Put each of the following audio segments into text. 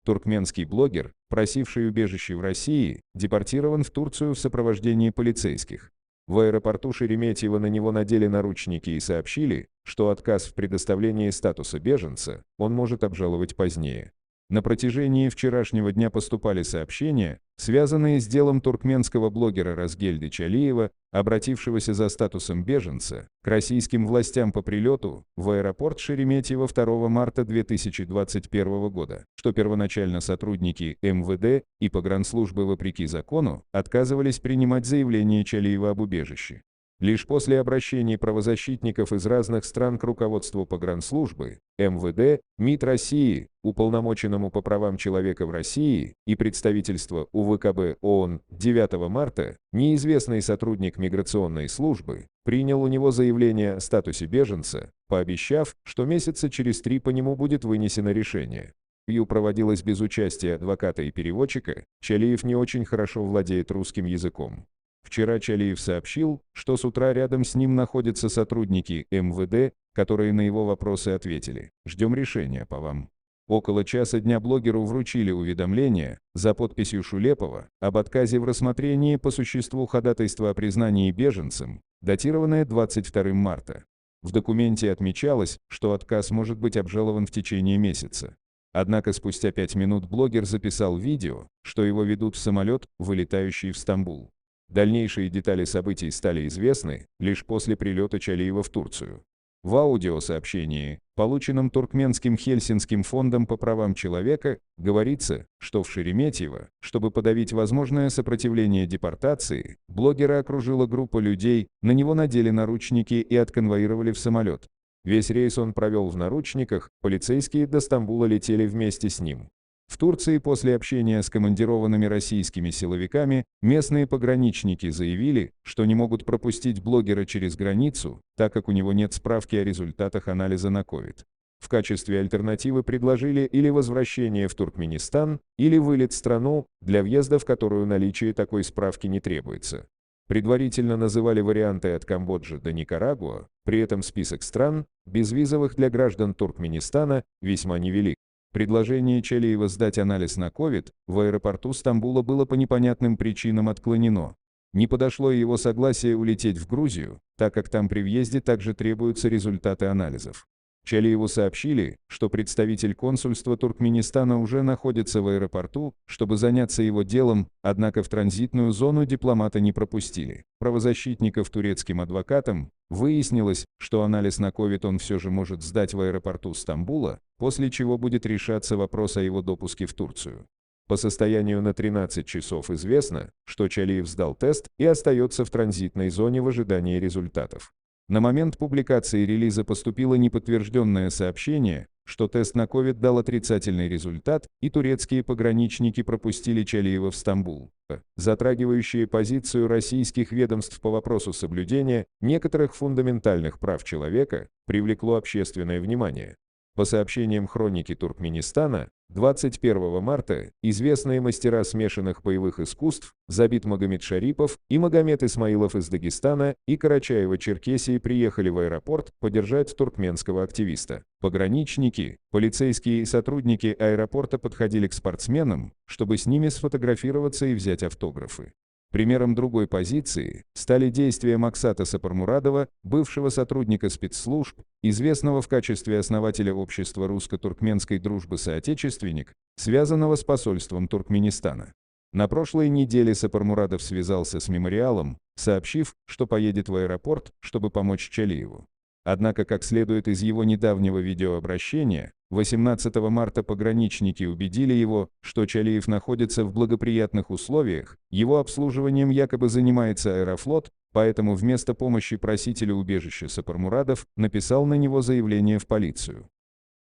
Туркменский блогер, просивший убежище в России, депортирован в Турцию в сопровождении полицейских. В аэропорту Шереметьево на него надели наручники и сообщили, что отказ в предоставлении статуса беженца он может обжаловать позднее. На протяжении вчерашнего дня поступали сообщения, связанные с делом туркменского блогера Разгельды Чалиева, обратившегося за статусом беженца, к российским властям по прилету в аэропорт Шереметьево 2 марта 2021 года, что первоначально сотрудники МВД и погранслужбы вопреки закону отказывались принимать заявление Чалиева об убежище. Лишь после обращений правозащитников из разных стран к руководству погранслужбы, МВД, МИД России, Уполномоченному по правам человека в России и представительства УВКБ ООН 9 марта неизвестный сотрудник миграционной службы принял у него заявление о статусе беженца, пообещав, что месяца через 3 по нему будет вынесено решение. Интервью проводилось без участия адвоката и переводчика, Чалиев не очень хорошо владеет русским языком. Вчера Чалиев сообщил, что с утра рядом с ним находятся сотрудники МВД, которые на его вопросы ответили: «Ждем решения по вам». Около часа дня блогеру вручили уведомление за подписью Шулепова об отказе в рассмотрении по существу ходатайства о признании беженцем, датированное 22 марта. В документе отмечалось, что отказ может быть обжалован в течение месяца. Однако спустя 5 минут блогер записал видео, что его ведут в самолет, вылетающий в Стамбул. Дальнейшие детали событий стали известны лишь после прилета Чалиева в Турцию. В аудиосообщении, полученном Туркменским Хельсинским фондом по правам человека, говорится, что в Шереметьево, чтобы подавить возможное сопротивление депортации, блогера окружила группа людей, на него надели наручники и отконвоировали в самолет. Весь рейс он провел в наручниках, полицейские до Стамбула летели вместе с ним. В Турции после общения с командированными российскими силовиками местные пограничники заявили, что не могут пропустить блогера через границу, так как у него нет справки о результатах анализа на COVID. В качестве альтернативы предложили или возвращение в Туркменистан, или вылет в страну, для въезда в которую наличие такой справки не требуется. Предварительно называли варианты от Камбоджи до Никарагуа, при этом список стран, безвизовых для граждан Туркменистана, весьма невелик. Предложение Чалиева сдать анализ на COVID в аэропорту Стамбула было по непонятным причинам отклонено. Не подошло и его согласие улететь в Грузию, так как там при въезде также требуются результаты анализов. Чалиеву сообщили, что представитель консульства Туркменистана уже находится в аэропорту, чтобы заняться его делом, однако в транзитную зону дипломата не пропустили. Правозащитников турецким адвокатам выяснилось, что анализ на COVID он все же может сдать в аэропорту Стамбула, после чего будет решаться вопрос о его допуске в Турцию. По состоянию на 13 часов известно, что Чалиев сдал тест и остается в транзитной зоне в ожидании результатов. На момент публикации релиза поступило неподтвержденное сообщение, что тест на COVID дал отрицательный результат, и турецкие пограничники пропустили Чалиева в Стамбул. Затрагивающие позицию российских ведомств по вопросу соблюдения некоторых фундаментальных прав человека привлекло общественное внимание. По сообщениям хроники Туркменистана, 21 марта известные мастера смешанных боевых искусств Забит Магомед-Шарипов и Магомед Исмаилов из Дагестана и Карачаева-Черкесии приехали в аэропорт поддержать туркменского активиста. Пограничники, полицейские и сотрудники аэропорта подходили к спортсменам, чтобы с ними сфотографироваться и взять автографы. Примером другой позиции стали действия Максата Сапармурадова, бывшего сотрудника спецслужб, известного в качестве основателя общества русско-туркменской дружбы «Соотечественник», связанного с посольством Туркменистана. На прошлой неделе Сапармурадов связался с мемориалом, сообщив, что поедет в аэропорт, чтобы помочь Чалиеву. Однако, как следует из его недавнего видеообращения, 18 марта пограничники убедили его, что Чалиев находится в благоприятных условиях, его обслуживанием якобы занимается Аэрофлот, поэтому вместо помощи просителю убежища Сапармурадов написал на него заявление в полицию.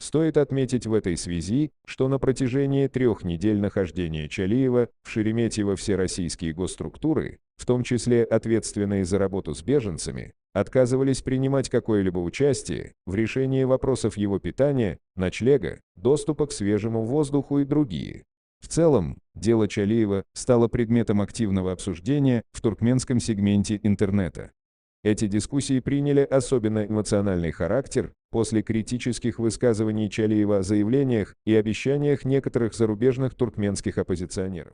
Стоит отметить в этой связи, что на протяжении 3 недель нахождения Чалиева в Шереметьево все российские госструктуры, в том числе ответственные за работу с беженцами, отказывались принимать какое-либо участие в решении вопросов его питания, ночлега, доступа к свежему воздуху и другие. В целом, дело Чалиева стало предметом активного обсуждения в туркменском сегменте интернета. Эти дискуссии приняли особенно эмоциональный характер, после критических высказываний Чалиева о заявлениях и обещаниях некоторых зарубежных туркменских оппозиционеров.